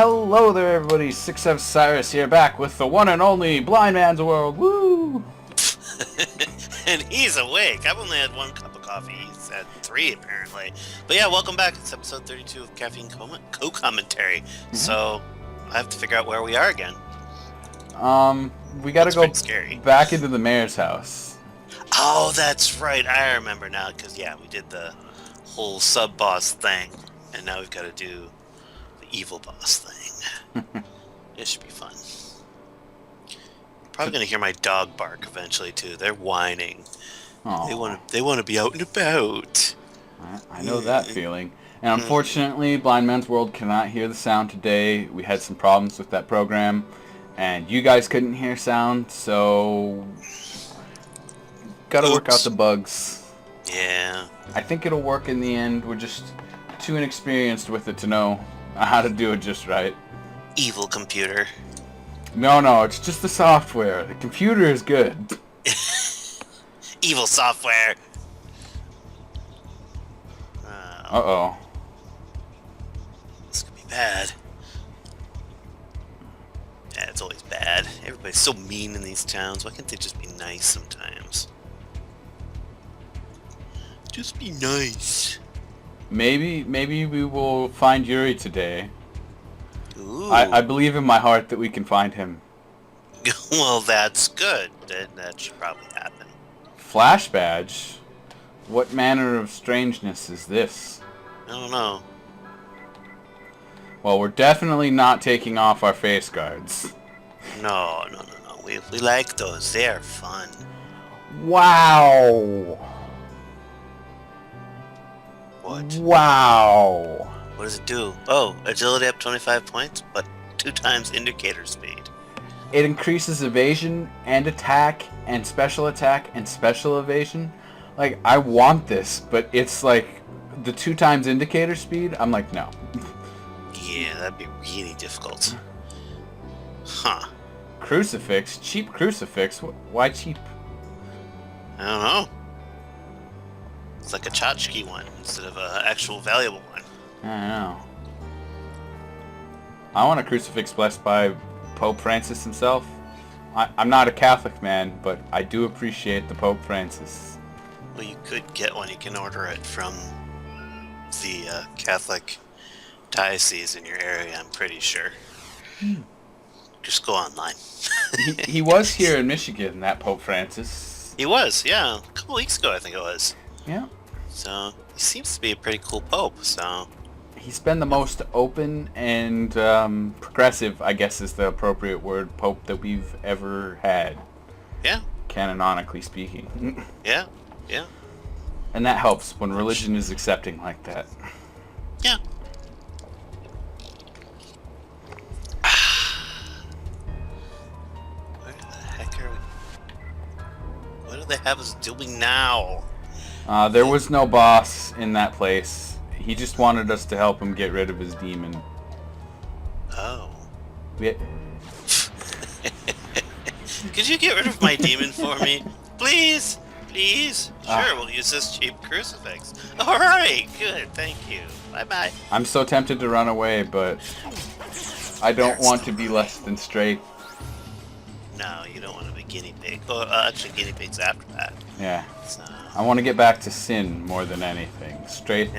Hello there, everybody. 6F Cyrus here, back with the one and only Blind Man's World. Woo! And he's awake. I've only had one cup of coffee. He's had 3, apparently. But yeah, welcome back. It's episode 32 of Caffeine Cocommentaries. So, I have to figure out where we are again. We gotta go scary. back into the mayor's house. Oh, that's right. I remember now, because, yeah, we did the whole sub-boss thing. And now we've got to do the evil boss thing. It should be fun. Probably going to hear my dog bark eventually, too. They're whining. Aww. They want to be out and about. I know that feeling. And unfortunately, Blind Man's World cannot hear the sound today. We had some problems with that program. And you guys couldn't hear sound, so... gotta work out the bugs. Yeah. I think it'll work in the end. We're just too inexperienced with it to know how to do it just right. Evil computer. No, it's just the software. The computer is good. Evil software. Uh-oh. This could be bad. Yeah, it's always bad. Everybody's so mean in these towns. Why can't they just be nice sometimes? Just be nice. Maybe we will find Yuri today. Ooh. I believe in my heart that we can find him. Well, that's good. That should probably happen. Flash badge? What manner of strangeness is this? I don't know. Well, we're definitely not taking off our face guards. No. We like those. They are fun. Wow! What? Wow! What does it do? Oh, agility up 25 points, but 2 times indicator speed. It increases evasion and attack and special evasion. Like, I want this, but it's like the 2 times indicator speed. I'm like, no. Yeah, that'd be really difficult. Huh. Crucifix? Cheap crucifix? Why cheap? I don't know. It's like a tchotchke one instead of an actual valuable one. I don't know. I want a crucifix blessed by Pope Francis himself. I'm not a Catholic man, but I do appreciate the Pope Francis. Well, you could get one. You can order it from the Catholic diocese in your area, I'm pretty sure. Just go online. he was here in Michigan, that Pope Francis. He was, yeah. A couple weeks ago, I think it was. Yeah. So, he seems to be a pretty cool pope, so... He's been the most open and progressive, I guess is the appropriate word, pope that we've ever had. Yeah. Canonically speaking. Yeah. And that helps when religion is accepting like that. Yeah. Where the heck are we? What do they have us doing now? There was no boss in that place. He just wanted us to help him get rid of his demon. Oh. We... Could you get rid of my demon for me? Please? Sure, we'll use this cheap crucifix. Alright, good, thank you. Bye-bye. I'm so tempted to run away, but I don't want to be less than straight. No, you don't want to be guinea pig. Oh, actually, guinea pig's after that. Yeah. So... I want to get back to sin more than anything. Straight,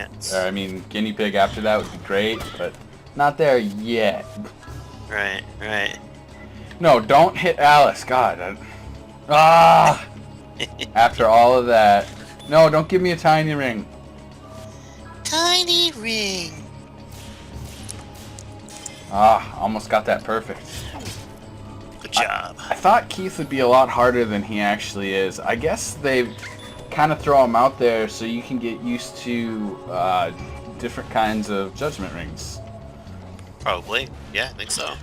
guinea pig after that would be great, but not there yet. Right. No, don't hit Alice. God. After all of that. No, don't give me a tiny ring. Tiny ring. Almost got that perfect. Good job. I thought Keith would be a lot harder than he actually is. I guess they kind of throw him out there so you can get used to different kinds of judgment rings. Probably. Yeah, I think so.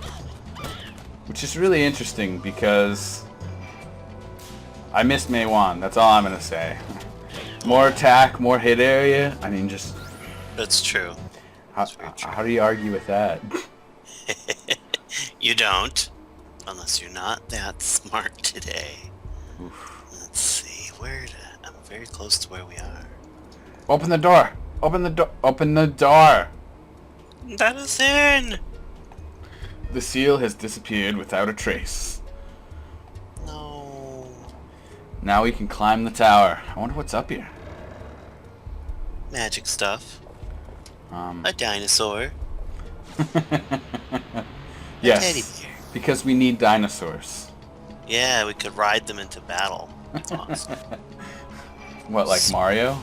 Which is really interesting because I missed May Wan. That's all I'm going to say. More attack, more hit area. I mean, just... That's true. How do you argue with that? You don't. Unless you're not that smart today. Oof. Let's see. I'm very close to where we are. Open the door! Open the door! Open the door! Let us in! The seal has disappeared without a trace. No. Now we can climb the tower. I wonder what's up here. Magic stuff. A dinosaur. Yes, teddy bear. because we need dinosaurs. Yeah, we could ride them into battle. That's awesome. What, like Mario?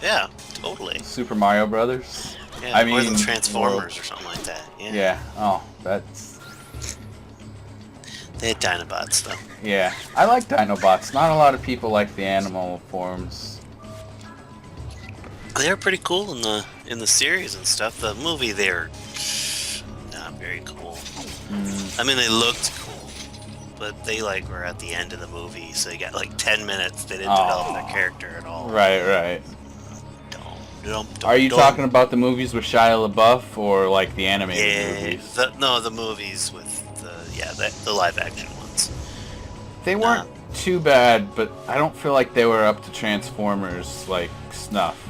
Yeah, totally. Super Mario Brothers? Yeah, or the Transformers or something like that. Yeah. Yeah. Oh, that's... They had Dinobots, though. Yeah. I like Dinobots. Not a lot of people like the animal forms. They were pretty cool in the series and stuff. The movie, they're not very cool. I mean, they looked cool, but they like were at the end of the movie, so they got like 10 minutes. They didn't develop their character at all. Right. Are you talking about the movies with Shia LaBeouf or like the animated movies? The movies with the live action ones. They weren't too bad, but I don't feel like they were up to Transformers like snuff.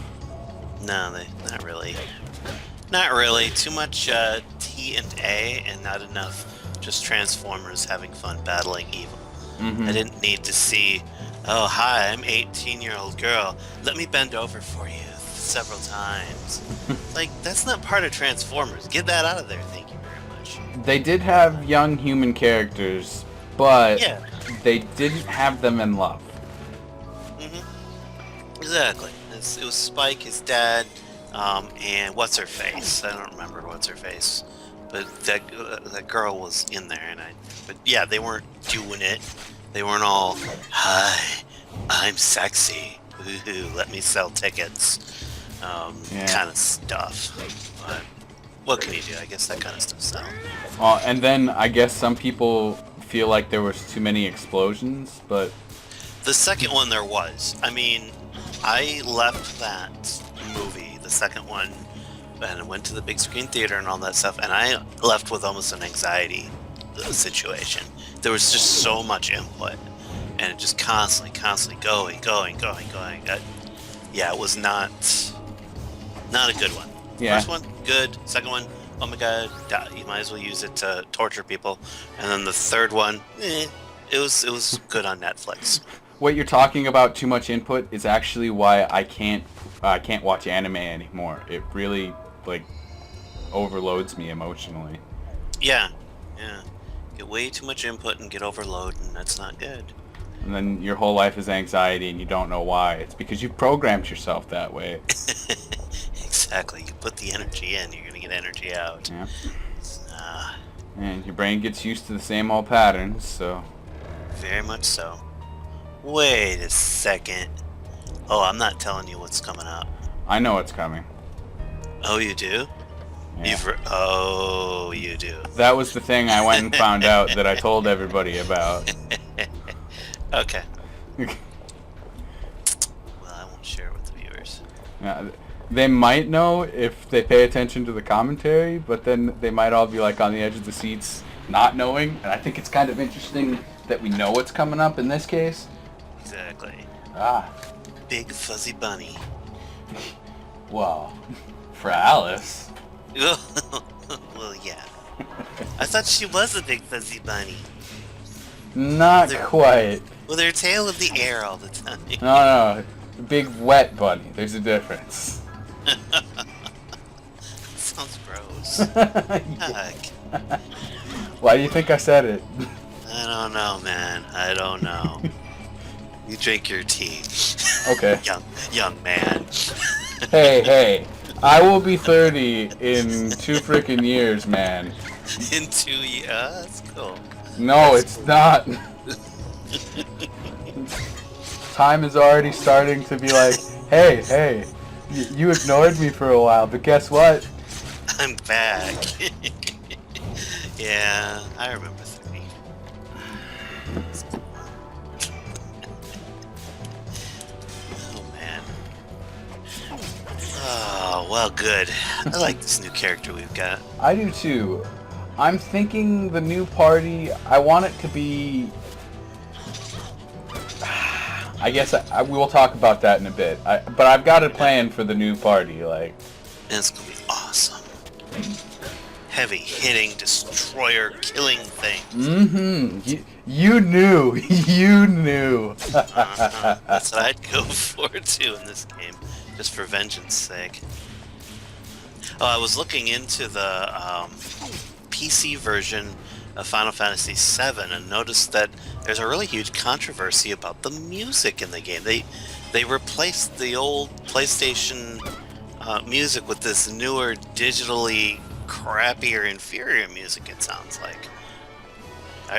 No, not really. Not really. Too much T and A, and not enough just Transformers having fun battling evil. I didn't need to see, oh hi, I'm 18-year-old girl. Let me bend over for you several times. Like, that's not part of Transformers. Get that out of there, thank you very much. They did have young human characters, but they didn't have them in love. Exactly. It was Spike, his dad, and what's-her-face. I don't remember what's-her-face. But that girl was in there, but yeah, they weren't doing it. They weren't all, hi, I'm sexy. Woohoo, let me sell tickets. Kind of stuff. But what can you do? I guess that kind of stuff sells. And then I guess some people feel like there was too many explosions, but... The second one there was. I mean, I left that movie, the second one, and went to the big screen theater and all that stuff, and I left with almost an anxiety situation. There was just so much input, and it just constantly going. Yeah, it was not a good one. Yeah. First one, good. Second one, oh my god, you might as well use it to torture people. And then the third one, it was good on Netflix. What you're talking about, too much input, is actually why I can't watch anime anymore. It really overloads me emotionally. Yeah. Get way too much input and get overloaded, and that's not good. And then your whole life is anxiety, and you don't know why. It's because you've programmed yourself that way. Exactly. You put the energy in, you're gonna get energy out. Yeah. And your brain gets used to the same old patterns, so... Very much so. Wait a second. Oh, I'm not telling you what's coming up. I know what's coming. Oh, you do? Yeah. You do. That was the thing I went and found out that I told everybody about. Okay. Well, I won't share it with the viewers. Yeah, they might know if they pay attention to the commentary, but then they might all be like on the edge of the seats not knowing, and I think it's kind of interesting that we know what's coming up in this case. Exactly. Big fuzzy bunny. Well, for Alice. Well, yeah. I thought she was a big fuzzy bunny. Not quite. With her tail in the air all the time. No. Big wet bunny. There's a difference. Sounds gross. Why do you think I said it? I don't know, man. I don't know. You drink your tea. Okay. young man. Hey. I will be 30 in 2 freaking years, man. In 2 years? That's cool. No, it's not. Time is already starting to be like, hey, you ignored me for a while, but guess what? I'm back. Yeah, I remember 30. Oh, man. Oh, well, good. I like this new character we've got. I do too. I'm thinking the new party, I want it to be... I guess we will talk about that in a bit. But I've got a plan for the new party, like... And it's gonna be awesome. heavy-hitting, destroyer-killing thing. Mm-hmm. You knew. You knew. That's what I'd go for, too, in this game, just for vengeance sake. Oh, I was looking into the PC version of Final Fantasy VII and noticed that there's a really huge controversy about the music in the game. They replaced the old PlayStation music with this newer, digitally crappier, inferior music, it sounds like.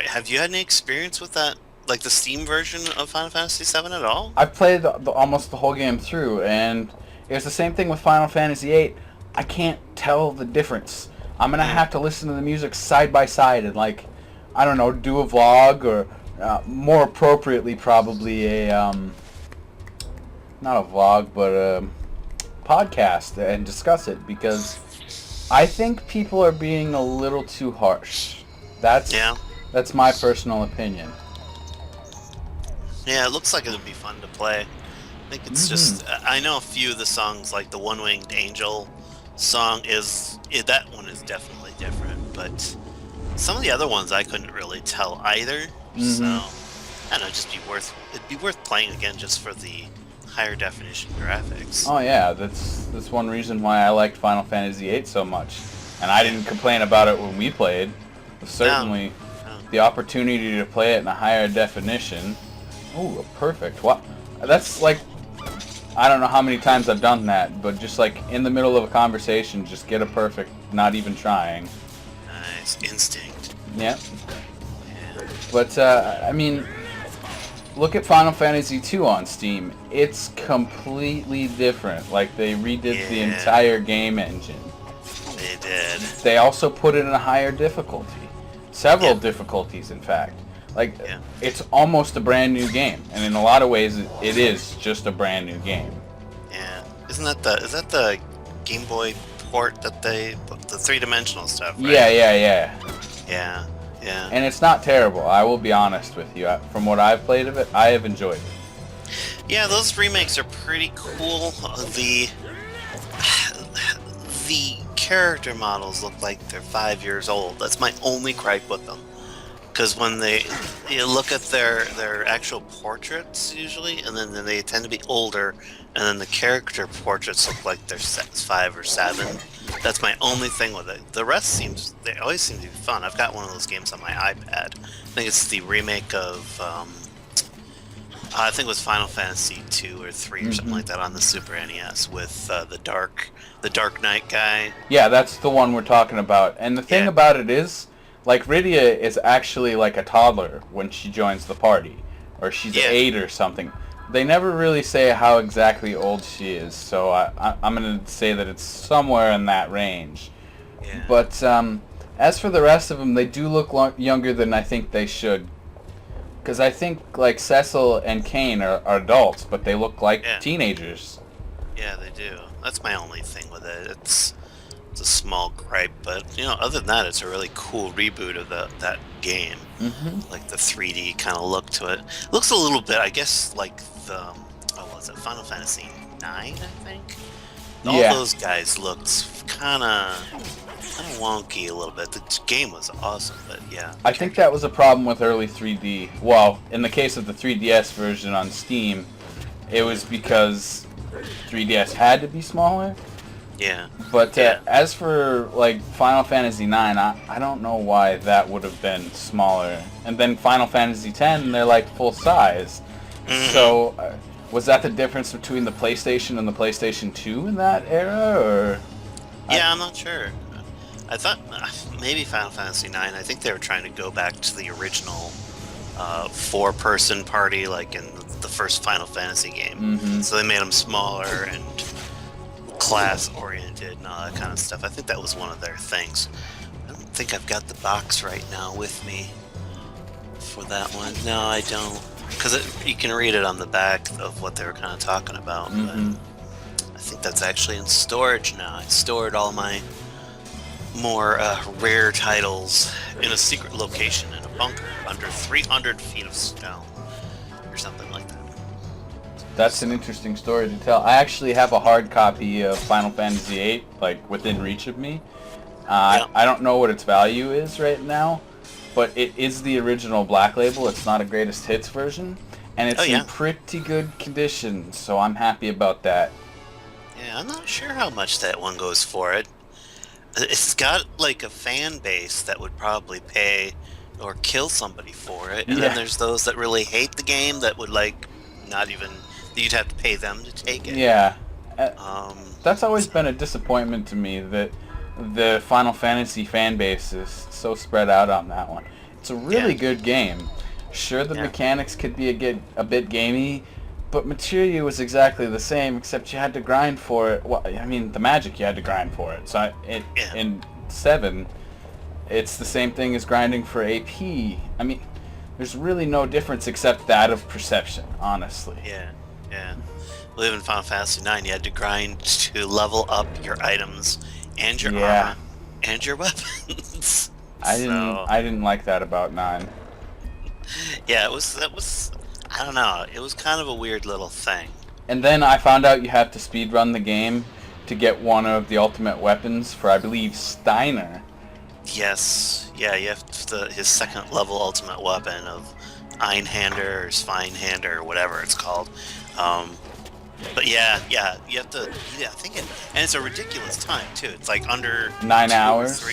Have you had any experience with that, like the Steam version of Final Fantasy VII at all? I've played almost the whole game through, and it was the same thing with Final Fantasy VIII. I can't tell the difference. I'm going to have to listen to the music side by side and, like, I don't know, do a vlog or more appropriately probably a, not a vlog, but a podcast and discuss it, because I think people are being a little too harsh. That's my personal opinion. Yeah, it looks like it would be fun to play. I think it's just... I know a few of the songs, like the One-Winged Angel song that one is definitely different, but some of the other ones I couldn't really tell either, so I don't know, it'd be worth playing again just for the higher definition graphics. Oh yeah, that's one reason why I liked Final Fantasy VIII so much, and I didn't complain about it when we played. Certainly, the opportunity to play it in a higher definition. Ooh, perfect. What? That's like, I don't know how many times I've done that, but just like in the middle of a conversation, just get a perfect, not even trying. Nice. Instinct. Yeah. But, I mean, look at Final Fantasy II on Steam. It's completely different. Like, they redid the entire game engine. They did. They also put it in a higher difficulty. Several difficulties, in fact. Like, it's almost a brand new game, and in a lot of ways, it is just a brand new game. Yeah, is that the Game Boy port that the three-dimensional stuff? Right? Yeah. And it's not terrible. I will be honest with you. From what I've played of it, I have enjoyed it. Yeah, those remakes are pretty cool. The character models look like they're 5 years old. That's my only gripe with them. Because when you look at their actual portraits usually, and then they tend to be older, and then the character portraits look like they're 5 or 7. That's my only thing with it. The rest they always seem to be fun. I've got one of those games on my iPad. I think it's the remake of, I think it was Final Fantasy 2 or 3 or something like that on the Super NES with the Dark Knight guy. Yeah, that's the one we're talking about. And the thing about it is, like, Rydia is actually like a toddler when she joins the party. Or she's 8 or something. They never really say how exactly old she is, so I'm going to say that it's somewhere in that range. Yeah. But as for the rest of them, they do look younger than I think they should. Because I think, like, Cecil and Kane are adults, but they look like teenagers. Yeah, they do. That's my only thing with it. It's a small gripe, but other than that, it's a really cool reboot of that game. Like the 3D kind of look to it. Looks a little bit, I guess, like the Final Fantasy 9, I think. All those guys looked kind of wonky a little bit. The game was awesome, but yeah. I think that was a problem with early 3D. Well, in the case of the 3DS version on Steam, it was because 3DS had to be smaller. Yeah. But as for, like, Final Fantasy IX, I don't know why that would have been smaller. And then Final Fantasy X, they're, like, full size. So, was that the difference between the PlayStation and the PlayStation 2 in that era, or...? Yeah, I'm not sure. I thought maybe Final Fantasy IX, I think they were trying to go back to the original 4-person party, like in the first Final Fantasy game. So they made them smaller and class-oriented and all that kind of stuff. I think that was one of their things. I don't think I've got the box right now with me for that one. No, I don't. Because you can read it on the back of what they were kind of talking about. But I think that's actually in storage now. I stored all my more rare titles in a secret location in a bunker under 300 feet of stone or something like that. That's an interesting story to tell. I actually have a hard copy of Final Fantasy VIII, like, within reach of me. I don't know what its value is right now, but it is the original Black Label. It's not a greatest hits version, and it's in pretty good condition, so I'm happy about that. Yeah, I'm not sure how much that one goes for. It's got like a fan base that would probably pay or kill somebody for it, and then there's those that really hate the game that would like not even, you'd have to pay them to take it. Yeah. That's always been a disappointment to me, that the Final Fantasy fan base is so spread out on that one. It's a really good game. Sure, the mechanics could be a bit gamey, but Materia was exactly the same, except you had to grind for it. Well, I mean, the magic, you had to grind for it. So in 7, it's the same thing as grinding for AP. I mean, there's really no difference except that of perception, honestly. Yeah. Live in Final Fantasy 9, you had to grind to level up your items and your armor and your weapons. I didn't like that about 9. Yeah, it was I don't know, it was kind of a weird little thing. And then I found out you have to speedrun the game to get one of the ultimate weapons for, I believe, Steiner. Yes, yeah, you have his second level ultimate weapon of Einhander or Sveinhander or whatever it's called. But you have to, I think and it's a ridiculous time too. It's like under 9 hours.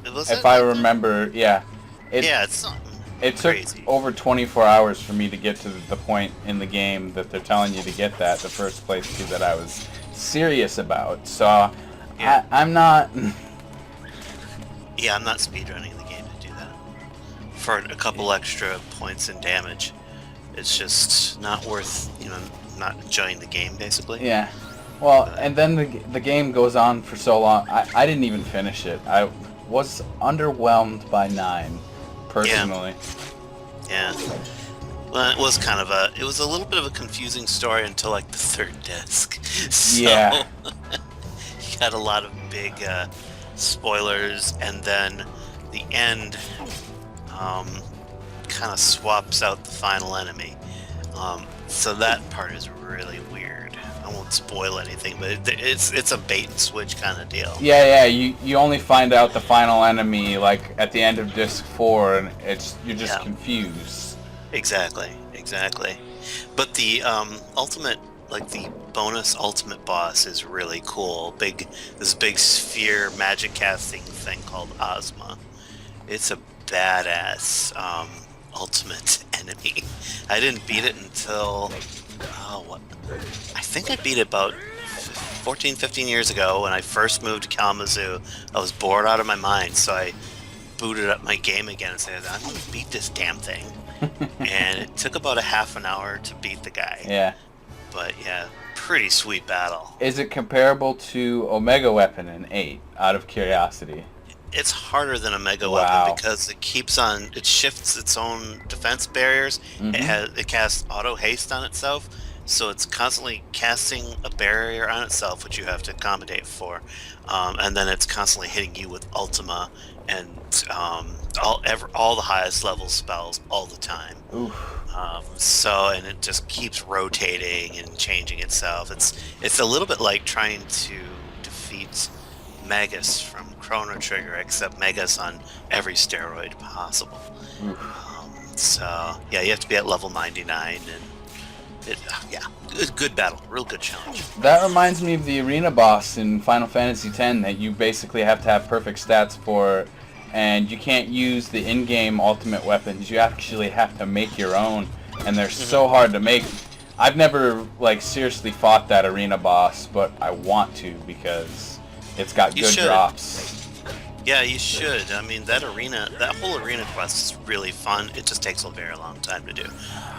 If I remember, it's something. It took over 24 hours for me to get to the point in the game that they're telling you to get that, the first place to that I was serious about. So I'm not. I'm not speedrunning the game to do that. For a couple extra points in damage, it's just not worth, not enjoying the game, basically. Yeah. Well, and then the game goes on for so long. I didn't even finish it. I was underwhelmed by 9, personally. Yeah. Well, it was it was a little bit of a confusing story until like the 3rd disc. So, you got a lot of big spoilers, and then the end kind of swaps out the final enemy. So that part is really weird. I won't spoil anything, but it's a bait and switch kind of deal. Yeah. You only find out the final enemy like at the end of disc 4, and you're just confused. Exactly. But the ultimate, like the bonus ultimate boss, is really cool. This big sphere magic casting thing called Ozma. It's a badass ultimate enemy. I didn't beat it until I think I beat it about 14-15 years ago when I first moved to Kalamazoo. I was bored out of my mind, so I booted up my game again and said, I'm gonna beat this damn thing. And it took about a half an hour to beat the guy. Yeah. But pretty sweet battle. Is it comparable to Omega Weapon in 8, out of curiosity? It's harder than a Mega Weapon because it shifts its own defense barriers. Mm-hmm. It casts auto haste on itself, so it's constantly casting a barrier on itself, which you have to accommodate for, and then it's constantly hitting you with Ultima and all the highest level spells all the time. And it just keeps rotating and changing itself. It's a little bit like trying to defeat Magus from Chrono Trigger, except Magus on every steroid possible. You have to be at level 99, and good battle, real good challenge. That reminds me of the arena boss in Final Fantasy X that you basically have to have perfect stats for, and you can't use the in-game ultimate weapons. You actually have to make your own, and they're so hard to make. I've never seriously fought that arena boss, but I want to because it's got good drops. Yeah, you should. I mean, that whole arena quest is really fun. It just takes a very long time to do.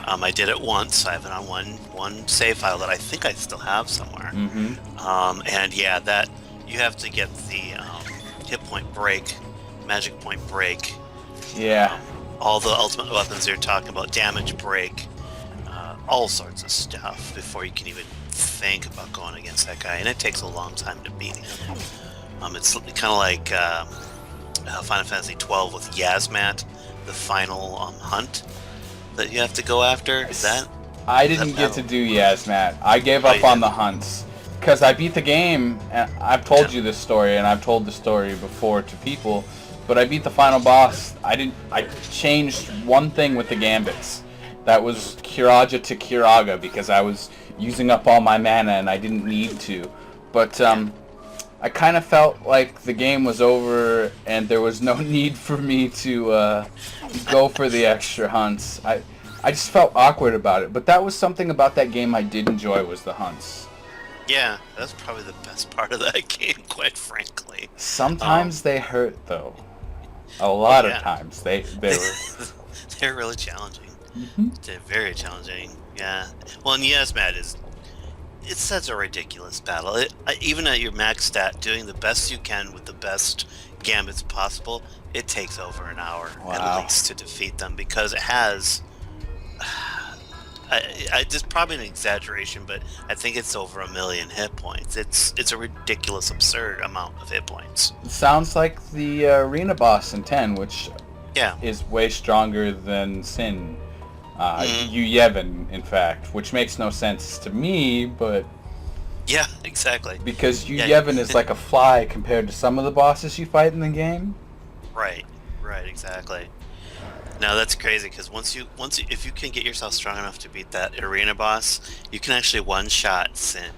I did it once. I have it on one save file that I think I still have somewhere. And that you have to get the hit point break, magic point break. Yeah. All the ultimate weapons you're talking about, damage break, all sorts of stuff before you can even think about going against that guy, and it takes a long time to beat him. It's kind of like Final Fantasy 12 with Yasmat, the final hunt that you have to go after. I didn't get to do Yasmat. I gave up on the hunts because I beat the game, and I've told you this story, and I've told the story before to people, but I beat the final boss. I changed one thing with the gambits. That was Kiraja to Kiraga, because I was using up all my mana and I didn't need to. But I kind of felt like the game was over and there was no need for me to go for the extra hunts. I just felt awkward about it. But that was something about that game I did enjoy, was the hunts. Yeah, that's probably the best part of that game, quite frankly. Sometimes they hurt, though. A lot of times they were. They're really challenging. Mm-hmm. They're very challenging. Yeah. Well, and yes, Matt, it's such a ridiculous battle. Even at your max stat, doing the best you can with the best gambits possible, it takes over an hour at least to defeat them, because it has. It's probably an exaggeration, but I think it's over 1 million hit points. It's a ridiculous, absurd amount of hit points. It sounds like the arena boss in 10, which is way stronger than Sin. Yevon, in fact, which makes no sense to me, but... Yeah, exactly. Because Yevon is like a fly compared to some of the bosses you fight in the game. Right, exactly. No, that's crazy, because if you can get yourself strong enough to beat that arena boss, you can actually one-shot Sin